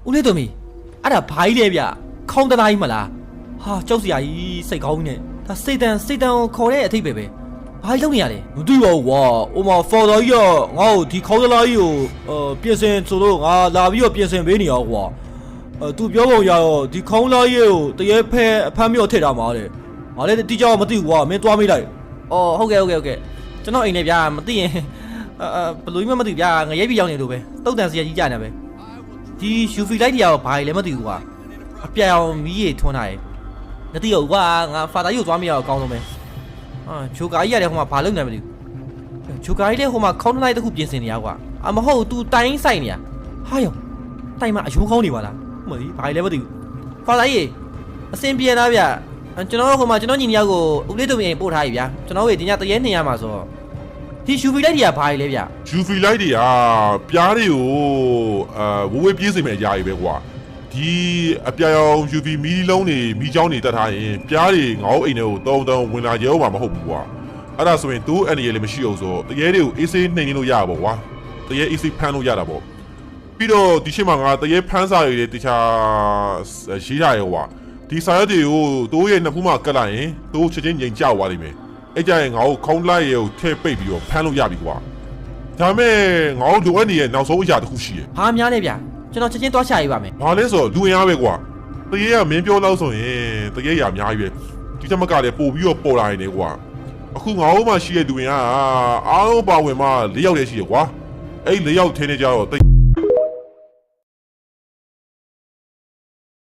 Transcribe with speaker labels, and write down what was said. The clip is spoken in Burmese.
Speaker 1: ဦးလေးသမီးအဲ့ဒါဘာကြီးလဲဗျခေါင်းတသားကြီးမလားဟာကြောက်စရာကြီးစိတ်ကောင်းကြီးနဲ့ဒါစိတ်တန်ကိုခေါ်တဲ့အထိပ္ပယ်ပဲဘာကြီးလုပ်နေရလဲမသိပါဘူးကွာဟိုမှာဖော်တော်ကြီးကငါ့ကိုဒီခေါင်းတသားကြီးကိုပြင်ဆင်ဆိုတော့ငါလာပြီးတော့ပြင်ဆင်ပေးနေရောကွာသူပြောပုံရတော့ဒီခေါင်းသားကြီးကိုတရေဖဲအဖမ်းမြော့ထည့်တာမှာတဲ့ငါလည်းတိကျမသိဘူးကွာမင်းသွားမိလိုက်အော်ဟုတ်ကဲ့ကျွန်တော်အိမ်နဲ့ဗျာမသိရင်ဘလူးမသိဗျာငရဲပြည်ရောက်နေလို့ပဲတုတ်တန်စရာကြီးကြနေပဲဒီ UV light တွေကတော့ဘာကြီးလဲမသိဘူးကွာအပြာရောင်မီးရေထွန်းထားတယ်မသိဘူးကွာငါဖာသာကြီးကိုသွားမရအောင်အကောင်းဆုံးပဲဂျိုကာကြီးရတယ်ဟိုမှာဘာလုပ်နေမသိဘူးဂျိုကာကြီးလည်းဟိုမှာခေါင်းလိုက်တစ်ခုပြင်ဆင်နေရကွာမဟုတ် तू တိုင်းဆိုင်နေရဟာယောတိုင်မှာအယိုးကောင်းနေပါလားမသိဘာကြီးလဲမသိဘူးဖာသာကြီးအစင်ပြေလားဗျကျွန်တော်ဟိုမှာကျွန်တော်ညီမယောက်ကိုဦးလေးတို့ပြင်ပို့ထားပြီဗျာကျွန်တော်တို့ဒီညတရေနေရမှာဆိုတော့ဒီ UV light တွေကဘာကြီးလဲဗျ
Speaker 2: UV light တွေကပြားတွေကိုဝဝေးပြေးစေမဲ့အရာကြီးပဲကွာဒီအပြာရောင် UV မီးလုံးတွေမီးချောင်းတွေတက်ထားရင်ပြားတွေငေါ့အိမ်တွေကိုတုံဝင်လာကြအောင်မှာမဟုတ်ဘူးကွာအဲ့ဒါဆိုရင်သူ့အနေနဲ့လည်းမရှိအောင်ဆိုတရေတွေကိုအေးဆေးနှိမ်နေလို့ရပါပေါ့ကွာတရေအေးဆေးဖမ်းလို့ရတာပေါ့ပြီးတော့ဒီရှင်းမှာငါတရေဖမ်းစာတွေတခြားရေးထားရောကွာဒီစာရွက်တွေကိုတိုးရဲ့နှစ်ဖူးမှာကတ်လိုက်ရင်တိုးချက်ချင်းငြိမ်ကျသွားလိမ့်မယ်အဲ့ကြရင်ငါ့ကိုခေါင်းလိုက်ရုံထဲပိတ်ပြီးတော့ဖမ်းလို့ရပြီကွာဒါမဲ့ငါ့တို့လိုအပ်နေတဲ့နောက်ဆုံးအရာတစ်ခုရှိတယ်
Speaker 1: ဘာများလဲဗျကျွန်တော်ချက်ချင်းသွားချရေးပါမယ်
Speaker 2: ဘာလဲဆိုတော့လူရင်းအားပဲကွာတရေကမင်းပြောလို့ဆိုရင်တရေရအများကြီးပဲဒီချက်မကလည်းပို့ပြီးတော့ပေါ်လာနေတယ်ကွာအခုငါ့တို့မှရှိတဲ့လူရင်းအားလုံးပါဝင်မှ၄ယောက်တည်းရှိရကွာအဲ့၄ယောက်ထင်းနေကြတော့